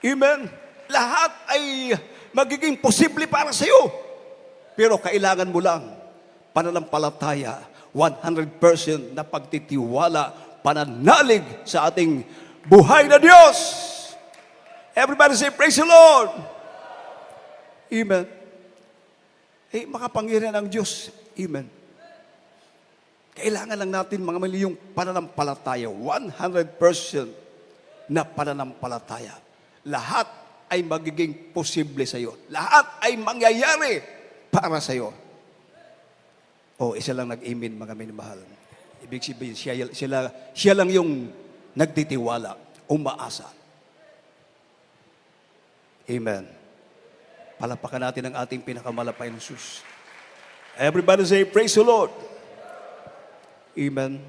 Amen? Lahat ay magiging posible para sa iyo. Pero kailangan mo lang pananampalataya, 100% na pagtitiwala, pananalig sa ating buhay na Diyos. Everybody say, praise the Lord. Amen. Makapangyarihan ang Diyos. Amen. Kailangan lang natin mga mali yung pananampalataya, 100% na pananampalataya. Lahat ay magiging posible sa iyo. Lahat ay mangyayari para sa iyo. Isa lang nag-amen, mga minamahal. Ibig sabihin, siya lang yung nagtitiwala, umaasa. Amen. Palapakan natin ang ating pinakamalapay na Jesus. Everybody say, praise the Lord. Amen.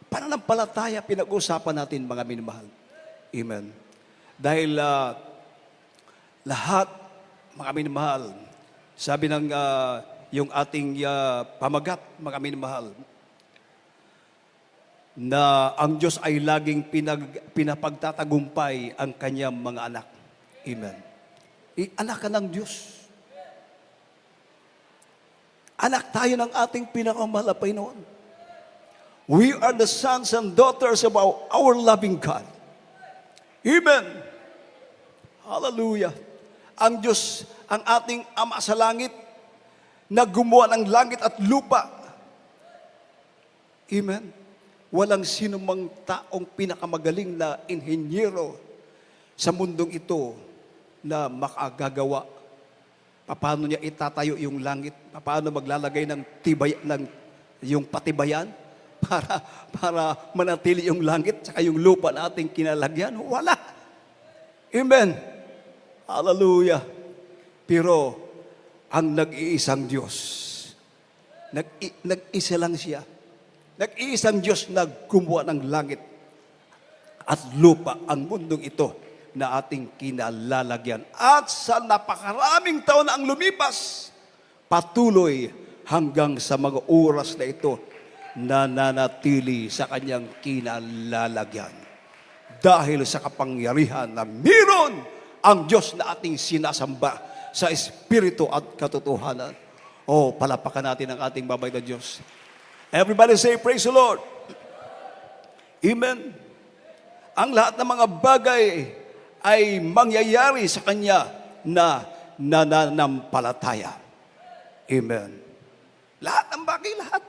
Pananampalataya, pinag-usapan natin, mga minamahal. Amen. Dahil lahat, mga minamahal, sabi ng yung ating pamagat, mga minamahal, na ang Diyos ay laging pinapagtatagumpay ang kanyang mga anak. Amen. Anak ka ng Diyos. Anak tayo ng ating pinakamalapay noon. We are the sons and daughters of our loving God. Amen. Hallelujah. Ang Diyos, ang ating Ama sa langit, na gumawa ng langit at lupa. Amen. Walang sino mang taong pinakamagaling na inhenyero sa mundong ito na makagagawa. Paano niya itatayo yung langit? Paano maglalagay ng yung patibayan para manatili yung langit saka yung lupa na ating kinalagyan? Wala. Amen. Hallelujah. Pero ang nag-iisang Diyos, nag-isa lang siya. Nag-iisang Diyos na gumawa ng langit at lupa, ang mundong ito na ating kinalalagyan. At sa napakaraming taon na ang lumipas, patuloy hanggang sa mga oras na ito, nananatili sa kanyang kinalalagyan. Dahil sa kapangyarihan na meron ang Diyos na ating sinasamba sa Espiritu at katotohanan. Palapakan natin ang ating babay na Diyos. Everybody say, praise the Lord. Amen. Ang lahat ng mga bagay ay mangyayari sa Kanya na nananampalataya. Amen. Lahat ng bagay, lahat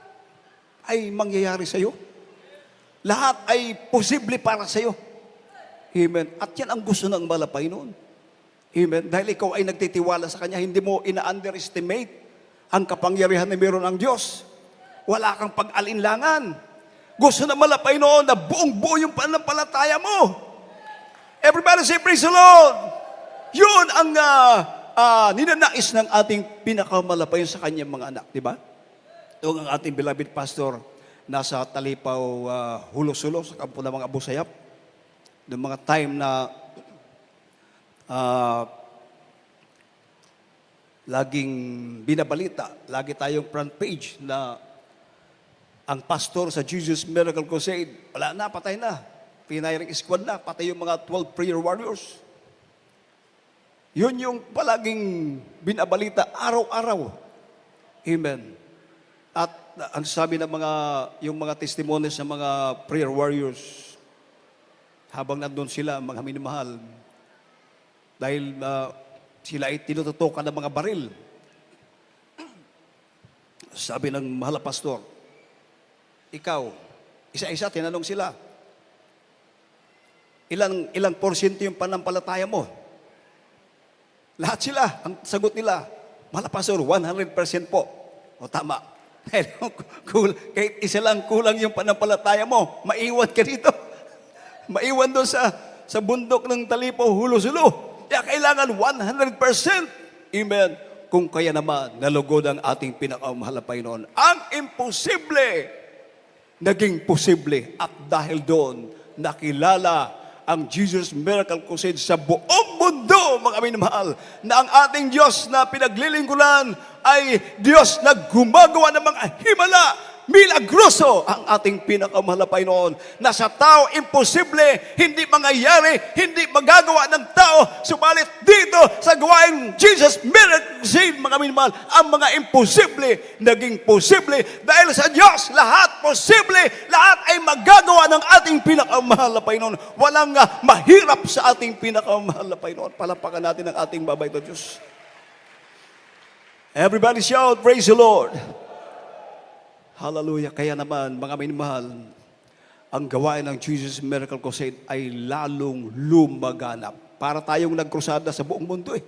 ay mangyayari sa iyo. Lahat ay posible para sa iyo. Amen. At yan ang gusto ng malapay noon. Amen. Dahil ikaw ay nagtitiwala sa Kanya, hindi mo ina-underestimate ang kapangyarihan na meron ang Diyos. Wala kang pag-alinlangan. Gusto na malapay noon na buong-buo yung pananampalataya mo. Everybody say, praise the Lord. Yun ang ninanais ng ating pinakamalapay sa Kanyang mga anak. Diba? Yung ang ating beloved pastor nasa Talipaw, Hulo-Sulo, sa kampo ng mga Abu Sayyaf. Noong mga time na laging binabalita, lagi tayong front page na ang pastor sa Jesus Miracle Crusade, wala na, patay na. Pinayiring squad na, patay yung mga 12 prayer warriors. Yun yung palaging binabalita araw-araw. Amen. At ang sabi ng yung mga testimonies ng mga prayer warriors, habang nandun sila, mga minamahal, dahil sila ay tinututukan ng mga baril. Sabi ng mahal na pastor, ikaw, isa-isa, tinanong sila, ilang porsyento yung panampalataya mo? Lahat sila, ang sagot nila, mahal na pastor, 100% po. Tama. Kahit isa lang kulang yung panampalataya mo, maiwan ka dito. Maiwan doon sa bundok ng Talipaw, Hulo-Sulo. Kaya kailangan 100%. Amen. Kung kaya naman, nalugod ang ating pinakamahal na Panginoon. Ang imposible, naging posible. At dahil doon, nakilala ang Jesus Miracle Crusade sa buong mundo, mga minamahal, na ang ating Diyos na pinaglilingkuran ay Diyos na gumagawa ng mga himala milagroso ang ating pinakamahal na Panginoon. Na sa tao, imposible, hindi mangyayari, hindi magagawa ng tao. Subalit dito sa gawain Jesus Miracle Crusade, mga minamahal, ang mga imposible naging posible. Dahil sa Diyos, lahat posible, lahat ay magagawa ng ating pinakamahal na Panginoon. Walang mahirap sa ating pinakamahal na Panginoon. Palapakan natin ang ating babay na Diyos. Everybody shout, praise the Lord. Hallelujah. Kaya naman, mga minamahal, ang gawain ng Jesus Miracle Crusade ay lalong lumaganap. Para tayong nagkrusada sa buong mundo eh.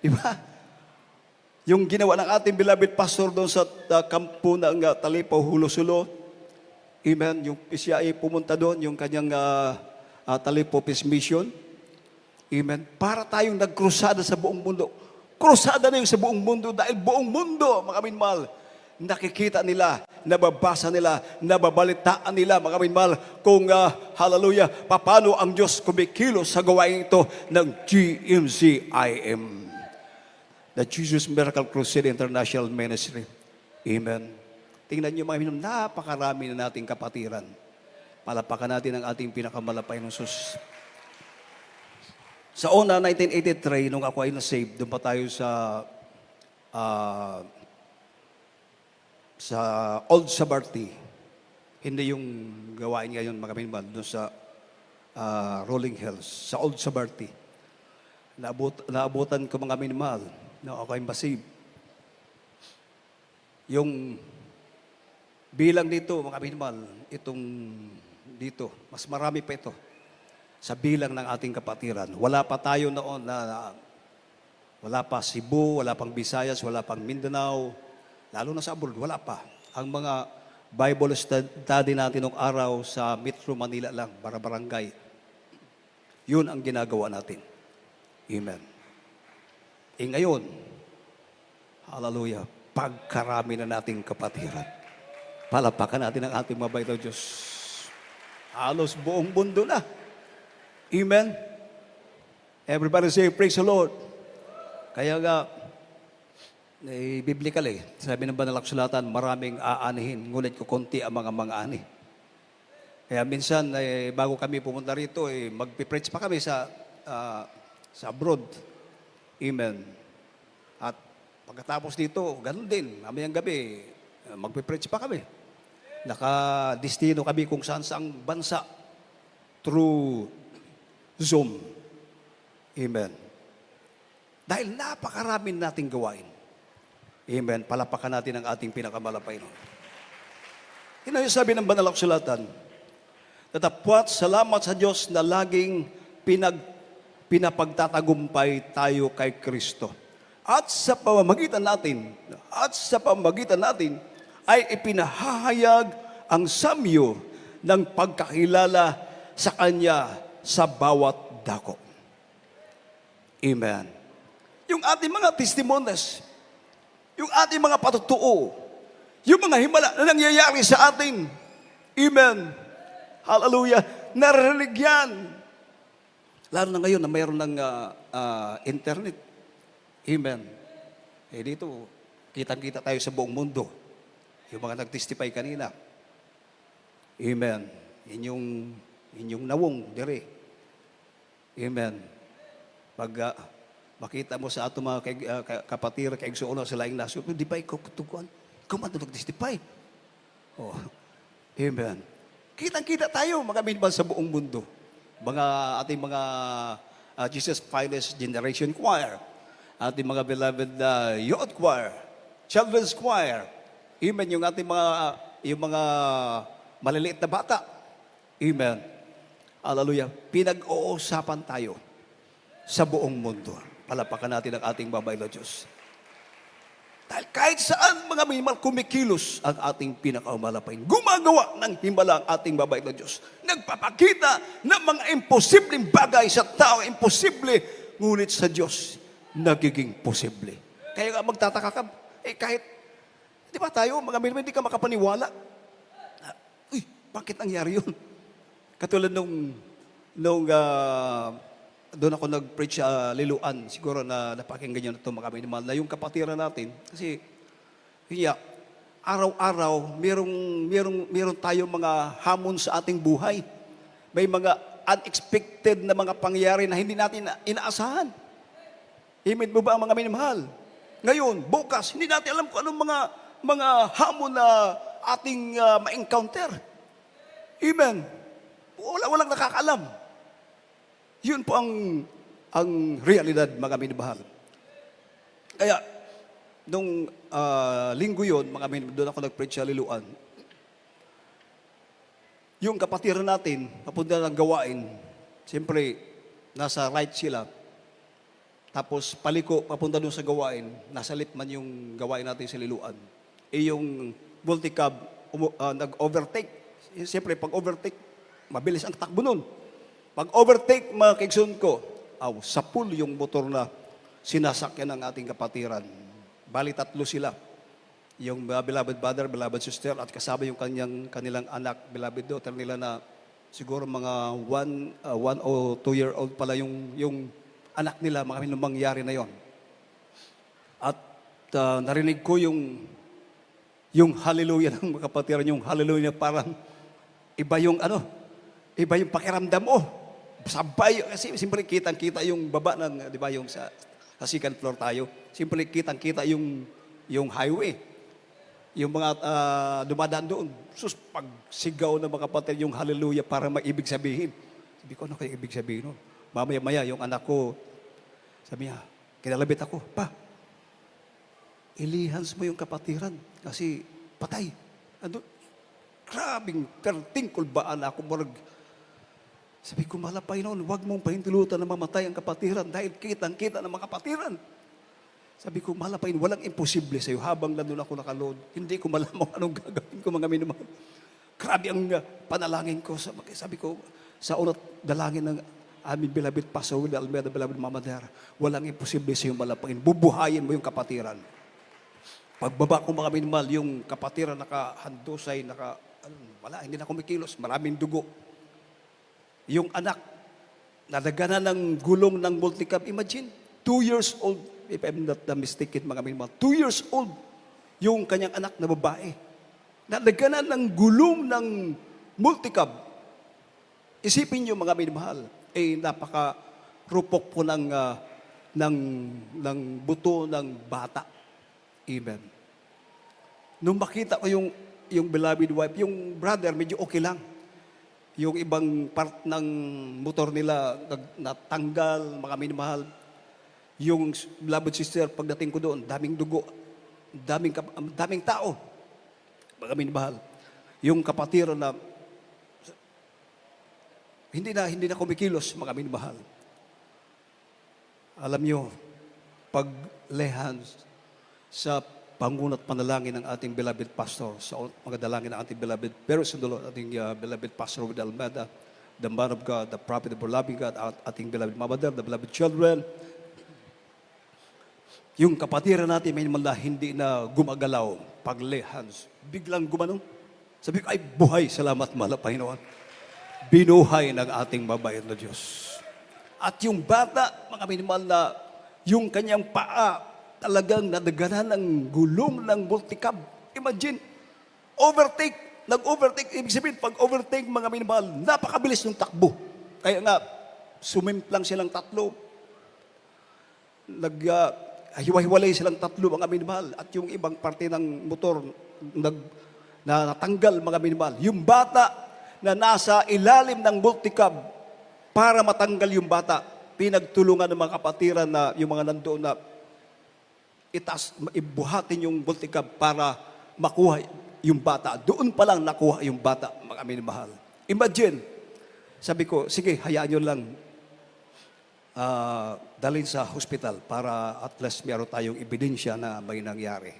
Di ba? Yung ginawa ng ating beloved pastor doon sa kampo ng Talipaw, Hulo-Sulo. Amen. Yung siya ay pumunta doon, yung kanyang Talipaw Peace Mission. Amen. Para tayong nagkrusada sa buong mundo. Krusada na yung sa buong mundo dahil buong mundo, mga minamahal, nakikita nila, nababasa nila, nababalitaan nila, mga minamahal, kung, hallelujah, paano ang Diyos kumikilos sa gawain ito ng GMCIM. The Jesus Miracle Crusade International Ministry. Amen. Tingnan niyo mga minamahal, napakarami na nating kapatiran. Palapakan natin ang ating pinakamalapay ng Sus. Sa una, 1983, nung ako ay na-save, doon pa tayo sa Old Sabarti. Hindi yung gawain ngayon, mga minamahal, doon sa Rolling Hills, sa Old Sabarti. Naabutan ko mga minamahal, na ako ay ma-save. Yung bilang dito, mga minamahal, itong dito, mas marami pa ito. Sa bilang ng ating kapatiran. Wala pa tayo noon wala pa Cebu, wala pang Visayas, wala pang Mindanao, lalo na sa abroad, wala pa. Ang mga Bible study natin noong araw sa Metro Manila lang, barangay. Yun ang ginagawa natin. Amen. Ngayon, hallelujah, pagkarami na nating kapatiran. Palapakan natin ang ating mabait na Diyos. Halos buong mundo na. Amen. Everybody say, praise the Lord. Kaya nga, biblical sabi ng banal na kasulatan, maraming aanihin, ngunit kukunti ang mga ani. Kaya minsan, bago kami pumunta rito, magpipreach pa kami sa abroad. Amen. At pagkatapos dito, ganun din, mamayang gabi, magpipreach pa kami. Nakadestino kami kung saan-saang bansa through Zoom. Amen. Dahil napakarami nating gawain. Amen. Palapakan natin ang ating pinakamalapay. Yun yung sabi ng banal na kasulatan. Tatapwat, salamat sa Diyos na laging pinapagtatagumpay tayo kay Kristo. At sa pamamagitan natin, ay ipinahahayag ang samyo ng pagkakilala sa Kanya sa bawat dako. Amen. Yung ating mga testimonies, yung ating mga patutuo, yung mga himala na nangyayari sa atin. Amen. Hallelujah. Narinig yan. Lalo na ngayon na mayroon ng internet. Amen. Dito, kitang-kita tayo sa buong mundo. Yung mga nag-testify kanina. Amen. Inyong nawong, dire. Amen. Pag makita mo sa ato mga kapatira, kaigsuuno sa laing nasyo, di ba ikaw kutukuan? Ikaw man nag-testify. Oh. Amen. Kitang-kita tayo, mga minamahal sa buong mundo. Ating mga Jesus Finest Generation Choir, ating mga beloved Youth Choir, Children's Choir, amen, yung ating mga maliliit na bata. Amen. Hallelujah. Pinag-uusapan tayo sa buong mundo. Palapakan natin ang ating babay na Diyos. Dahil kahit saan mga minamahal kumikilos ang ating pinakaumalapain. Gumagawa ng himala ang ating babay na Diyos. Nagpapakita ng mga imposibleng bagay sa tao, imposible, ngunit sa Diyos, nagiging posible. Kaya nga magtataka ka, kahit, di ba tayo, mga minamahal, hindi ka makapaniwala. Uy, bakit nangyari yun? Katulad nung doon ako nag-preach Liluan, siguro na napakinggan nyo na ito mga minamahal, na yung kapatiran natin, kasi araw-araw, merong tayong mga hamon sa ating buhay. May mga unexpected na mga pangyayari na hindi natin inaasahan. Amen mo ba ang mga minamahal? Ngayon, bukas, hindi natin alam kung anong mga hamon na ating ma-encounter. Amen. Walang nakakaalam. Yun po ang realidad, mga minamahal. Kaya, nung linggo yun, mga minamahal, doon ako nag-preach sa Liloan. Yung kapatiran natin, papunta ng gawain, siyempre, nasa right sila. Tapos paliko, papunta doon sa gawain, nasa litman yung gawain natin sa Liloan. Yung multicab, nag-overtake. Siyempre, pag overtake, mabilis ang takbo nun. Pag overtake, mga kaigsoon ko, sapul yung motor na sinasakyan ng ating kapatiran. Bali, 3 sila. Yung beloved brother, beloved sister, at kasama yung kanilang anak, beloved daughter nila na siguro mga 1 o 2-year-old pala yung anak nila, mga mangyari na yon. At narinig ko yung hallelujah ng mga kapatiran, yung hallelujah parang iba yung pakiramdam mo. Sabay, kasi siyempre kitang-kita yung baba ng, di ba, yung sa second floor tayo. Siyempre kitang-kita yung highway. Yung mga dumadaan doon. Sus, pag sigaw ng mga kapatid yung hallelujah para maibig sabihin. Sabi ko, ano kaya ibig sabihin nun? Mamaya-maya, yung anak ko, sabi niya, kinalabit ako, pa, ilihans mo yung kapatiran kasi patay. Ano? Grabing pertingkol baan ako morag. Sabi ko, malapay noon, huwag mong pahintulutan na mamatay ang kapatiran dahil kitang-kita ng mga kapatiran. Sabi ko, malapay, walang imposible sa'yo habang nandun ako nakaload. Hindi ko malamang anong gagawin ko, mga minamahal. Grabe ang panalangin ko. Sabi ko, sa unat dalangin ng aming beloved Pastor Will Almeida, beloved Mama Dara, walang imposible sa iyong malapangin. Bubuhayin mo yung kapatiran. Pagbaba ko mga minmal, yung kapatiran nakahandusay, wala, hindi na kumikilos, maraming dugo. Yung anak, nadaganan ng gulong ng multicab. Imagine, 2 years old, if I'm not mistaken mga minmal, 2 years old, yung kanyang anak na babae. Nadaganan ng gulong ng multicab. Isipin niyo mga minmahal, napaka-rupok po ng buto ng bata. Amen. Nung makita ko yung beloved wife, yung brother, medyo okay lang. Yung ibang part ng motor nila natanggal, mga minamahal. Yung beloved sister, pagdating ko doon, daming dugo, daming tao, mga minamahal. Yung kapatira na hindi na kumikilos, mga minamahal. Alam nyo, paglehan sa pangunat panalangin ng ating beloved pastor, sa mga dalangin ng ating beloved, pero sundulo, ating beloved Pastor Will Almeida, the man of God, the prophet of our loving God, ating beloved mother, the beloved children, yung kapatiran natin, may naman hindi na gumagalaw, paglehans, biglang gumanong. Sabi ko, ay buhay, salamat mahal na Panginoon. Binuhay ng ating mabait na Diyos. At yung bata, mga minimal na, yung kanyang paa, talagang nadaganan ng gulong ng multicab. Imagine, nag-overtake. Ibig sabihin, pag overtake, mga minimal, napakabilis ng takbo. Kaya nga, sumimplang silang 3. Hiwa-hiwalay silang 3, mga minimal. At yung ibang parte ng motor, natanggal, mga minimal. Yung bata, na nasa ilalim ng multicab, para matanggal yung bata, pinagtulungan ng mga kapatiran na yung mga nandoon na ibuhatin yung multicab para makuha yung bata. Doon pa lang nakuha yung bata, mga minamahal. Imagine, sabi ko, sige, hayaan nyo lang dalhin sa hospital para at least meron tayong ebidensya na may nangyari,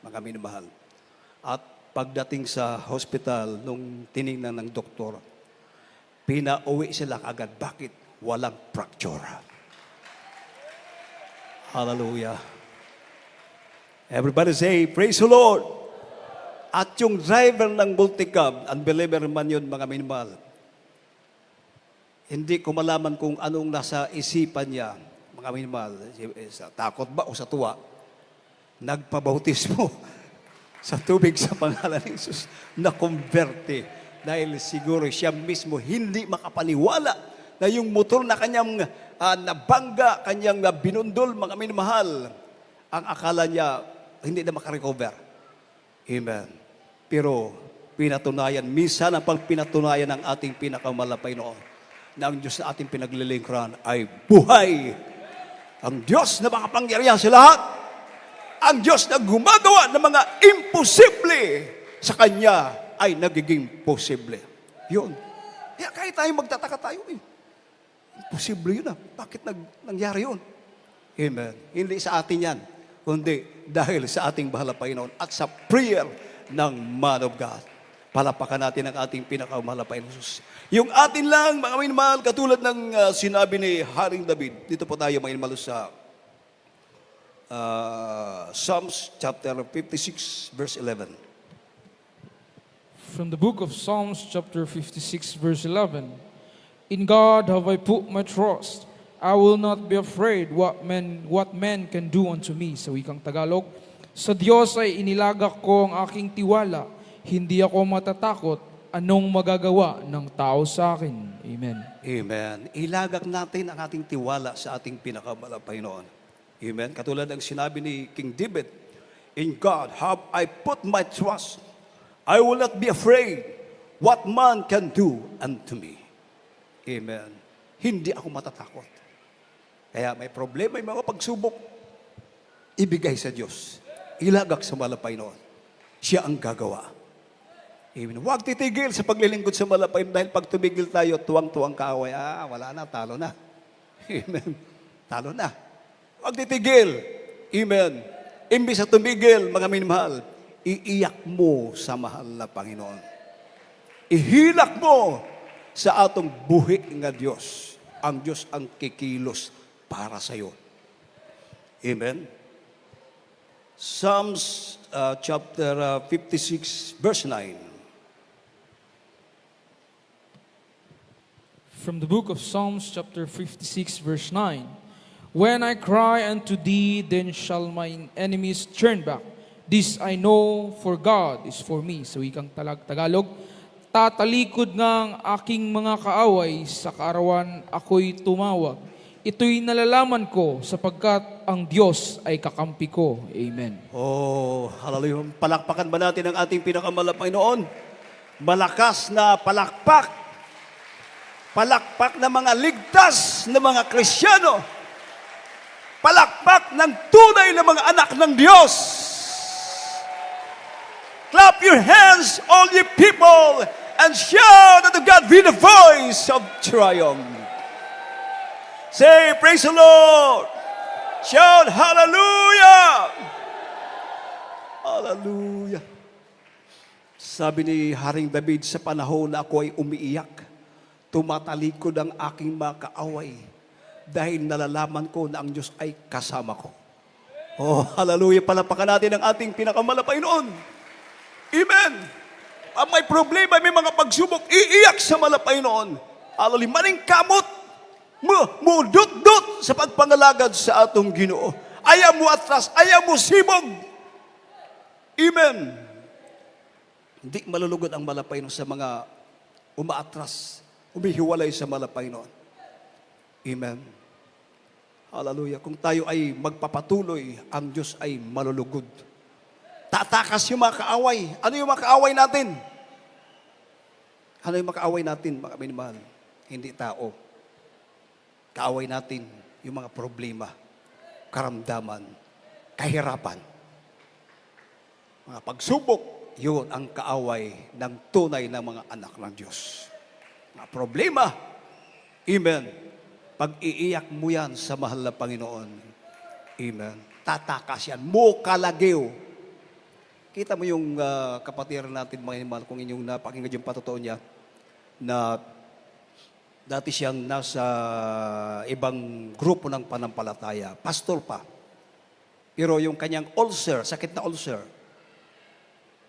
mga minamahal. At pagdating sa hospital, nung tiningnan ng doktor, pinauwi sila agad. Bakit? Walang fracture. Hallelujah. Everybody say, praise the Lord. At yung driver ng multicab, unbeliever man yun, mga minimahal, hindi ko malaman kung anong nasa isipan niya, mga minimahal, sa takot ba o sa tuwa, nagpabautismo. sa tubig sa pangalan ni Jesus na kumberte. Dahil siguro siya mismo hindi makapaniwala na yung motor na kanyang nabangga, kanyang binundol, mga minamahal, ang akala niya hindi na makarecover. Amen. Pero pinatunayan, minsan ang pagpinatunayan ng ating pinakamalapay noon, na ang Diyos na ating pinaglilingkuran ay buhay. Ang Diyos na makapangyarihan sa lahat, ang Diyos na gumagawa ng mga imposible sa Kanya ay nagiging posible. Yun. Kaya kahit tayo magtataka tayo, imposible yun Bakit nangyari yun? Amen. Hindi sa atin yan, kundi dahil sa ating bahal na Panginoon at sa prayer ng man of God. Palapakan natin ang ating pinakamahal na Panginoon Jesus. Yung atin lang, mga minamahal, katulad ng sinabi ni Haring David. Dito po tayo, mga minamahal, sa Psalms chapter 56, verse 11. From the book of Psalms chapter 56 verse 11. In God have I put my trust. I will not be afraid what man can do unto me. Sa wikang Tagalog, sa Diyos ay inilagak ko ang aking tiwala. Hindi ako matatakot anong magagawa ng tao sa akin. Amen. Amen. Ilagak natin ang ating tiwala sa ating pinakamahal na Panginoon. Amen. Katulad ng sinabi ni King David, in God have I put my trust. I will not be afraid what man can do unto me. Amen. Hindi ako matatakot. Kaya may problema, may mga pagsubok, ibigay sa Diyos. Ilagak sa mahal na Panginoon. Siya ang gagawa. Amen. Huwag titigil sa paglilingkod sa mahal na Panginoon dahil pag tumigil tayo, tuwang-tuwang kaaway, wala na, talo na. Amen. Talo na. Huwag titigil. Amen. Imbis na tumigil, mga minamahal, iiyak mo sa mahal na Panginoon. Ihilak mo sa atong buhi nga Diyos. Ang Diyos ang kikilos para sa iyo. Amen. Psalms chapter 56, verse 9. From the book of Psalms chapter 56 verse 9. When I cry unto thee, then shall mine enemies turn back. This I know, for God is for me. Sa wikang Tagalog, tatalikod ng aking mga kaaway, sa kaarawan ako'y tumawag. Ito'y nalalaman ko sapagkat ang Diyos ay kakampi ko. Amen. Oh, hallelujah. Palakpakan ba natin ang ating pinakamahal na Panginoon? Malakas na palakpak. Palakpak ng mga ligtas na mga Kristiyano. Palakpak ng tunay na mga anak ng Diyos. Clap your hands, all ye people, and shout unto God with the voice of triumph. Say, praise the Lord. Shout, hallelujah. Hallelujah. Sabi ni Haring David, sa panahon na ako ay umiiyak, tumatalikod ang aking mga kaaway dahil nalalaman ko na ang Diyos ay kasama ko. Oh, hallelujah. Palapakan natin ang ating pinakamahal na Panginoon. Amen. Pag may problema, may mga pagsubok, iiyak sa mahal na Panginoon. Hallelujah. Maning kamot, mudot-dot sa pagpangalagad sa atong Ginoo. Ayaw mo atras, ayaw mo sibog. Amen. Hindi malulugod ang mahal na Panginoon sa mga umaatras, umihiwalay sa mahal na Panginoon. Amen. Hallelujah. Kung tayo ay magpapatuloy, ang Diyos ay malulugod. Tatakas yung mga kaaway. Ano yung mga kaaway natin? Ano yung mga kaaway natin, mga minamahal? Hindi tao. Kaaway natin yung mga problema, karamdaman, kahirapan. Mga pagsubok, yun ang kaaway ng tunay na mga anak ng Diyos. Mga problema, amen. Pag iiyak mo yan sa mahal na Panginoon, amen, tatakas yan, mo kalagiw. Kita mo yung kapatiran natin, mga inimal, kung inyong napakinggan yung patotoo niya, na dati siyang nasa ibang grupo ng panampalataya, pastor pa. Pero yung kanyang ulcer, sakit na ulcer,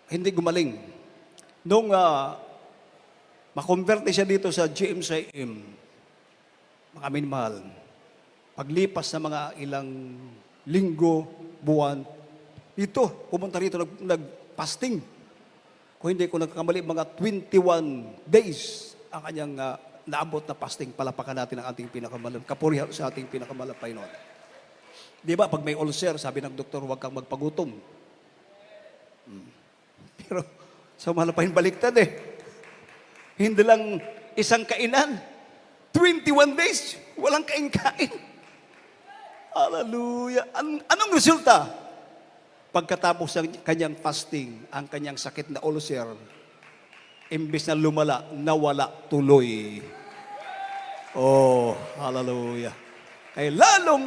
hindi gumaling. Nung makonverte siya dito sa GMCM, mga minimahal, paglipas na mga ilang linggo, buwan, pumunta rito, fasting. Kung hindi ko nagkamali, mga 21 days ang kanyang naabot na fasting. Palapakan natin ang ating pinakamalapay. Kapurihan sa ating pinakamalapay noon. Di ba, pag may ulcer, sabi ng doktor, huwag kang magpagutom. Pero sa malapay baliktad Hindi lang isang kainan. 21 days, walang kain-kain. Hallelujah. Anong resulta? Pagkatapos ng kanyang fasting, ang kanyang sakit na ulcer, imbes na lumala, nawala tuloy. Oh, hallelujah. Kaya lalong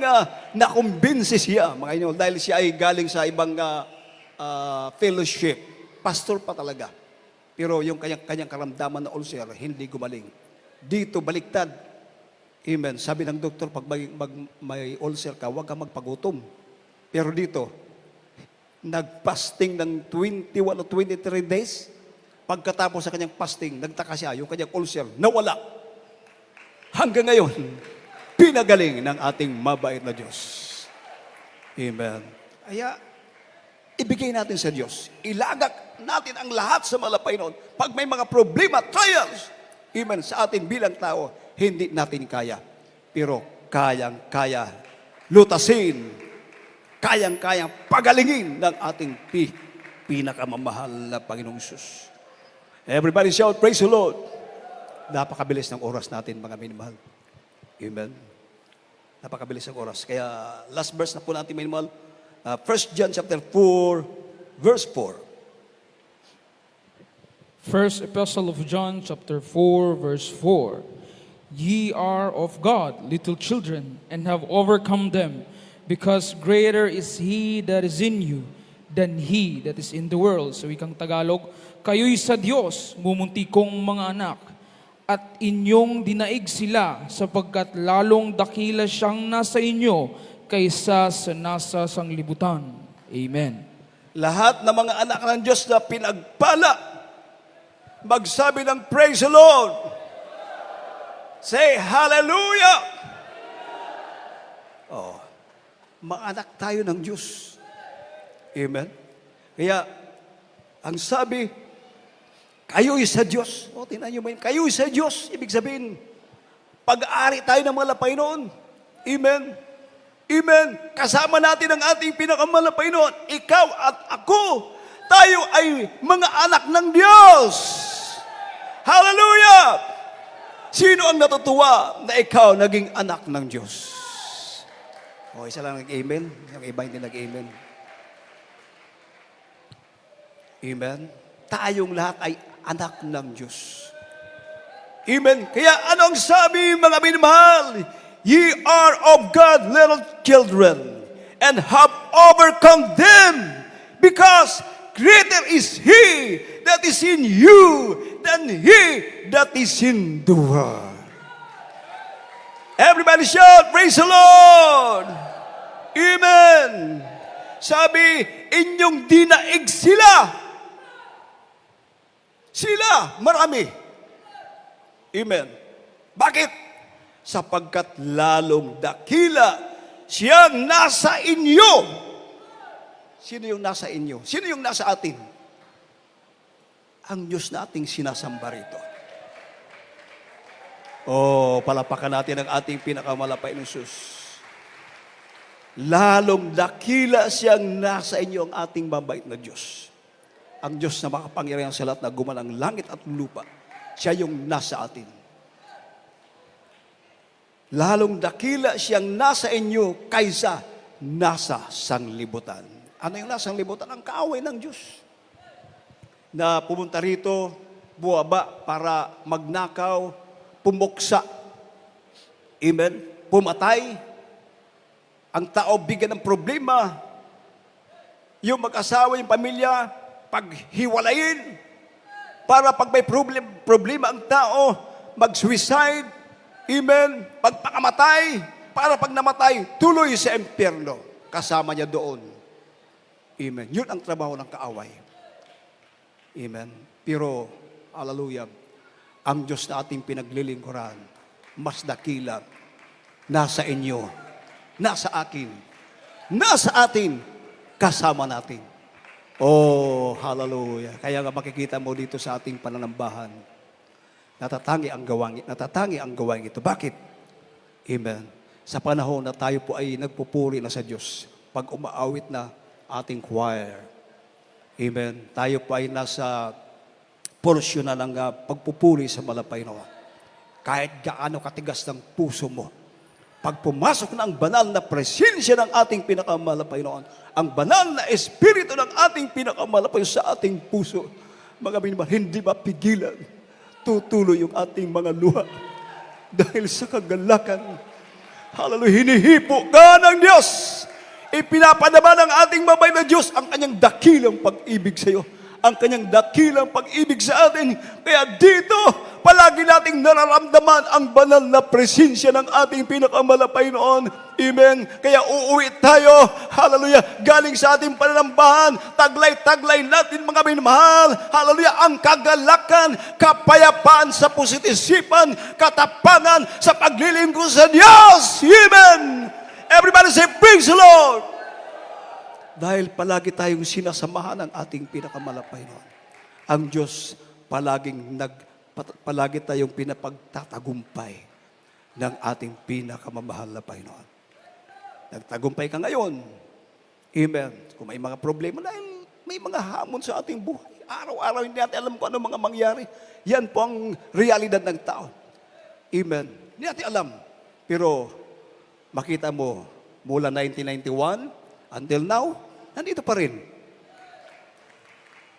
nakumbinsi siya, mga inyo, dahil siya ay galing sa ibang fellowship. Pastor pa talaga. Pero yung kanyang karamdaman na ulcer, hindi gumaling. Dito, baliktad. Amen. Sabi ng doktor, pag may ulcer ka, huwag kang magpagutom. Pero dito, nag-fasting ng 21 o 23 days. Pagkatapos sa kanyang fasting, nagtaka siya, yung kanyang ulcer, nawala. Hanggang ngayon, pinagaling ng ating mabait na Diyos. Amen. Kaya, ibigay natin sa Diyos. Ilagak natin ang lahat sa malapay noon. Pag may mga problema, trials, amen, sa atin bilang tao, hindi natin kaya. Pero kayang-kaya lutasin, kayang-kayang pagalingin ng ating pinakamamahal na Panginoong Isus. Everybody shout, praise the Lord. Napakabilis ng oras natin, mga minamahal. Amen. Napakabilis ng oras. Kaya last verse na po natin, minamahal. 1 John chapter 4, verse 4. First Epistle of John, chapter 4, verse 4. Ye are of God, little children, and have overcome them, because greater is He that is in you than he that is in the world. Sa wikang Tagalog, kayo'y sa Diyos, mumuntikong mga anak, at inyong dinaig sila, sapagkat lalong dakila siyang nasa inyo, kaysa sa nasa sanglibutan. Amen. Lahat ng mga anak ng Diyos na pinagpala, magsabi ng praise the Lord. Say hallelujah. Oh, mga anak tayo ng Diyos. Amen. Kaya, ang sabi, kayo'y sa Diyos. O, tingnan nyo ba yun? Kayo'y sa Diyos. Ibig sabihin, pag-aari tayo ng malapay noon. Amen. Amen. Kasama natin ang ating pinakamalapay noon. Ikaw at ako, tayo ay mga anak ng Diyos. Hallelujah! Sino ang natutuwa na ikaw naging anak ng Diyos? O, isa lang nag-amen. Yung iba hindi nag-amen. Amen. Tayong lahat ay anak ng Diyos. Amen. Kaya anong sabi, mga minamahal? Ye are of God, little children, and have overcome them, because greater is He that is in you than he that is in the world. Everybody shout, praise the Lord! Amen! Sabi, inyong dinaig sila. Sila, marami. Amen. Bakit? Sapagkat lalong dakila siyang nasa inyo. Sino yung nasa inyo? Sino yung nasa atin? Ang Diyos na ating sinasamba rito. Oh, palapakan natin ang ating pinakamalapay ng Diyos. Lalong dakila siyang nasa inyo ang ating mabait na Diyos. Ang Diyos na makapangyarihan sa lahat na gumalang langit at lupa. Siya yung nasa atin. Lalong dakila siyang nasa inyo kaysa nasa sanglibutan. Ano yung nasa sanglibutan? Ang kaaway ng Diyos. Na pumunta rito, buwaba para magnakaw, pumuksa. Amen? Pumatay. Ang tao bigyan ng problema. Yung mag-asawa, yung pamilya, paghiwalayin. Para pag may problema ang tao, mag-suicide. Amen? Pagpakamatay. Para pag namatay, tuloy sa impyerno. Kasama niya doon. Amen. Yun ang trabaho ng kaaway. Amen. Pero, hallelujah, ang Diyos na ating pinaglilingkuran, mas dakila, nasa inyo, nasa akin, nasa atin, kasama natin. Oh, hallelujah. Kaya nga makikita mo dito sa ating pananambahan, natatangi ang gawain ito. Bakit? Amen. Sa panahon na tayo po ay nagpupuri na sa Diyos, pag umaawit na ating choir, amen, tayo po ay nasa porsyon na ng pagpupuri sa malapay noon. Kahit gaano katigas ng puso mo, pag pumasok na ang banal na presensya ng ating pinakamalapay noon, ang banal na espiritu ng ating pinakamalapay sa ating puso, mga minamahal, hindi mapigilan, tutuloy yung ating mga luha. Dahil sa kagalakan, hallelujah, hinihipo ka ng Diyos. Ipinapadama ng ating mabay na Diyos ang kanyang dakilang pag-ibig sa iyo. Ang kanyang dakilang pag-ibig sa atin. Kaya dito, palagi nating nararamdaman ang banal na presensya ng ating pinakamalapay noon. Amen. Kaya uuwi tayo, hallelujah, galing sa ating pananambahan, taglay-taglay natin mga minamahal, hallelujah, ang kagalakan, kapayapaan sa positisipan, katapangan sa paglilingkod sa Diyos. Amen. Everybody say, praise the Lord. Dahil palagi tayong sinasamahan ng ating pinakamalapay noon. Ang Diyos palagi tayong pinapagtatagumpay ng ating pinakamamahal na Panginoon. Nagtagumpay ka ngayon. Amen. Kung may mga problema, dahil may mga hamon sa ating buhay. Araw-araw hindi natin alam kung ano mga mangyari. Yan po ang realidad ng tao. Amen. Hindi natin alam. Pero makita mo, mula 1991 until now, nandito pa rin.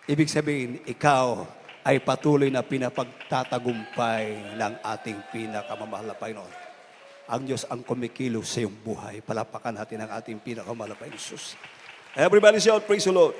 Ibig sabihin, ikaw ay patuloy na pinapagtatagumpay ng ating pinakamamahal na Panginoon. Ang Diyos ang kumikilos sa iyong buhay. Palapakan natin ang ating pinakamamahal na Panginoon. Everybody shout, praise the Lord.